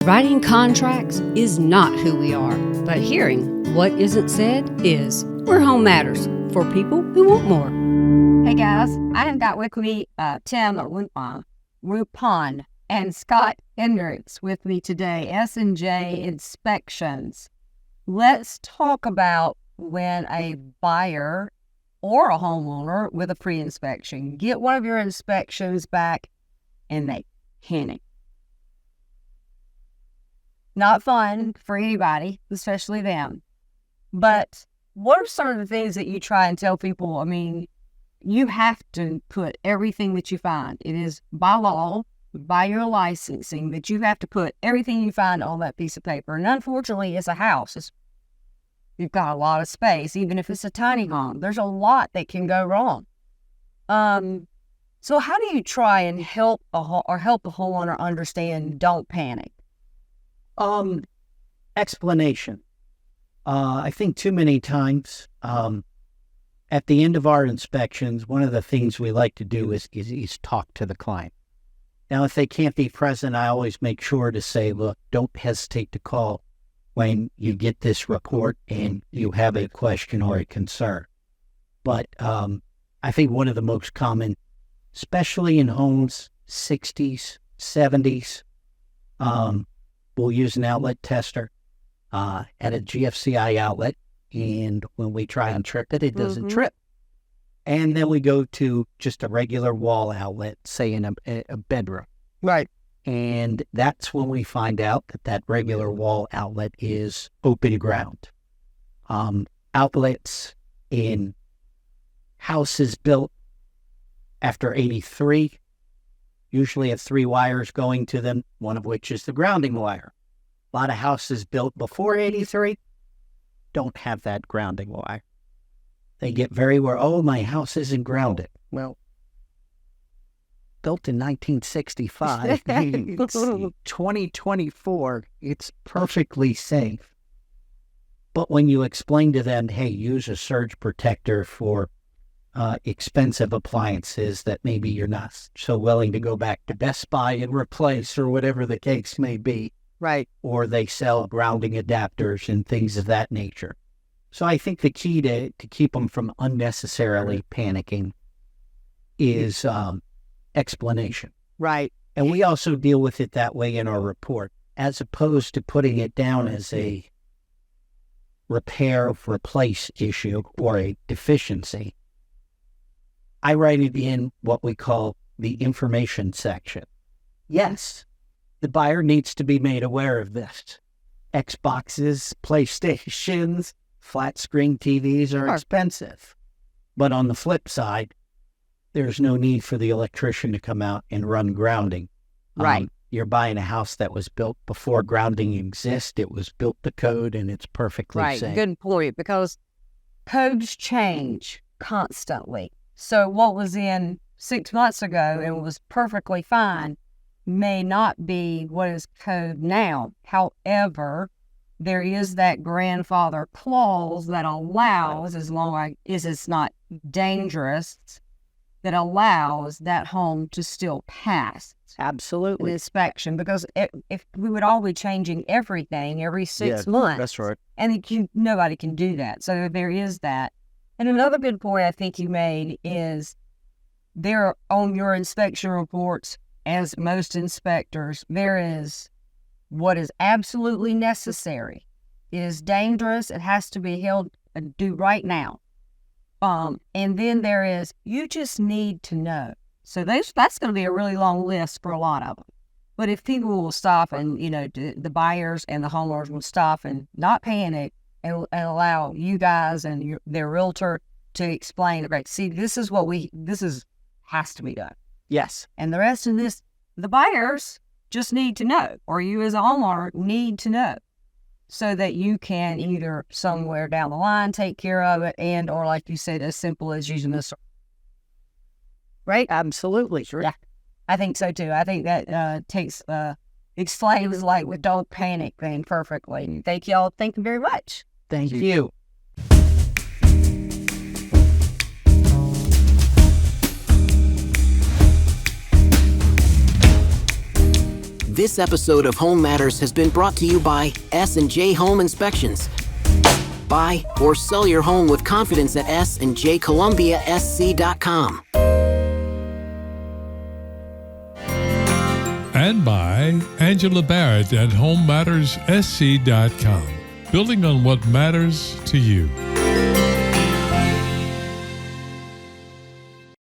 Writing contracts is not who we are, but hearing what isn't said is. We're Home Matters for people who want more. Hey guys, I have got with me Tim Rupon and Scott Hendricks with me today, S&J Inspections. Let's talk about when a buyer or a homeowner with a pre-inspection get one of your inspections back and they panic. Not fun for anybody, especially them. But what are some of the things that you try and tell people? I mean, you have to put everything that you find. It is by law, by your licensing, that you have to put everything you find on that piece of paper. And unfortunately, it's a house. You've got a lot of space, even if it's a tiny home. There's a lot that can go wrong. So how do you try and help the homeowner understand, don't panic? Explanation. I think too many times, at the end of our inspections, one of the things we like to do is talk to the client. Now, if they can't be present, I always make sure to say, look, don't hesitate to call when you get this report and you have a question or a concern. But I think one of the most common, especially in homes, 60s, 70s, we'll use an outlet tester at a GFCI outlet, and when we try and trip it, it doesn't trip. And then we go to just a regular wall outlet, say in a bedroom. Right. And that's when we find out that regular wall outlet is open ground. Outlets in houses built after 83 usually have 3 wires going to them, one of which is the grounding wire. A lot of houses built before 83 don't have that grounding wire. They get very worried, oh, my house isn't grounded. Well, built in 1965, it's 2024, it's perfectly safe. But when you explain to them, hey, use a surge protector for expensive appliances that maybe you're not so willing to go back to Best Buy and replace, or whatever the case may be. Right. Or they sell grounding adapters and things of that nature. So I think the key to keep them from unnecessarily panicking is explanation. Right. And we also deal with it that way in our report, as opposed to putting it down as a repair replace issue or a deficiency. I write it in what we call the information section. Yes, the buyer needs to be made aware of this. Xboxes, PlayStations, flat screen TVs are expensive. But on the flip side, there's no need for the electrician to come out and run grounding. Right. You're buying a house that was built before grounding exists. It was built to code and it's perfectly safe. Right, good point, because codes change constantly. So what was in 6 months ago and was perfectly fine may not be what is code now. However, there is that grandfather clause that allows, as long as it's not dangerous, that allows that home to still pass an Absolutely. inspection. Because if we would all be changing everything every 6 months. That's right. And nobody can do that. So there is that. And another good point I think you made is there on your inspection reports, as most inspectors, there is what is absolutely necessary. It is dangerous. It has to be held due right now. And then there is, you just need to know. So that's going to be a really long list for a lot of them. But if people will stop and, the buyers and the homeowners will stop and not panic and allow you guys and their realtor to explain, right, see, this is has to be done. Yes. And the rest of this, the buyers just need to know, or you as a homeowner need to know, so that you can either somewhere down the line take care of it, and or like you said, as simple as using this. Right? Absolutely. Sure. Yeah, I think so too. I think that explains like with don't panic thing perfectly. Thank y'all. Thank you very much. Thank you. This episode of Home Matters has been brought to you by S&J Home Inspections. Buy or sell your home with confidence at SandJColumbiaSC.com. And by Angela Barrett at HomeMattersSC.com. Building on what matters to you.